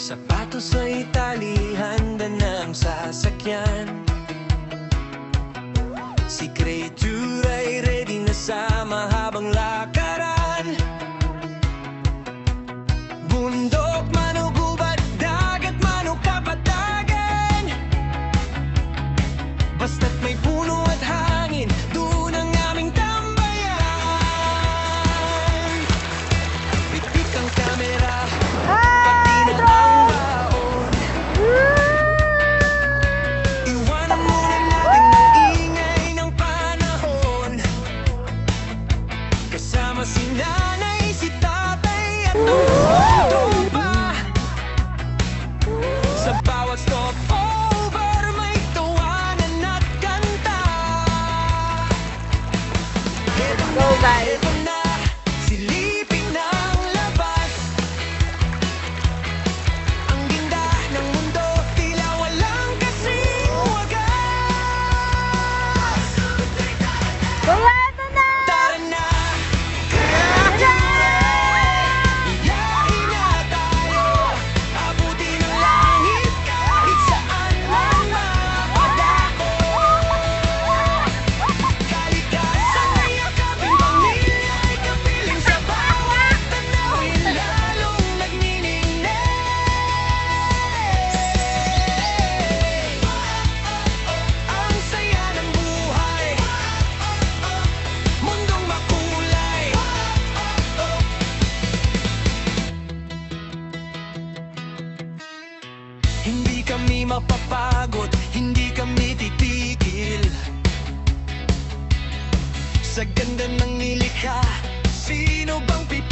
Sapatos ay tali, handa na ang sasakyan. Si Creature ay ready na sa mahabang lakaran. Bundok man o gubat, dagat man o kapatagan, basta't may puno at hangin, doon ang aming tambayan. Pitik ang kamera, pati na ang baon. Iwanan muna natin ang ingay ng panahon, kasama si nanay, si tatay at ang mga tropa. Sa bawat stopover may tawanan at kanta. Go guys! Eto na, silipin ng labas. Ang ginda ng mundo, tila walang kasing wagas. Kuya, ito na! Tara na, Creature! Iyahin na tayo, abutin ang langit kahit saan man mapadako. Kalikasan ay yakapin, pamilya ay kapiling, sa bawat tanawin lalong nagniningning. Ang saya ng buhay, mundong makulay. Hindi kami mapapagod, hindi kami titigil. Sa ganda ng nilikha, sino bang pipili?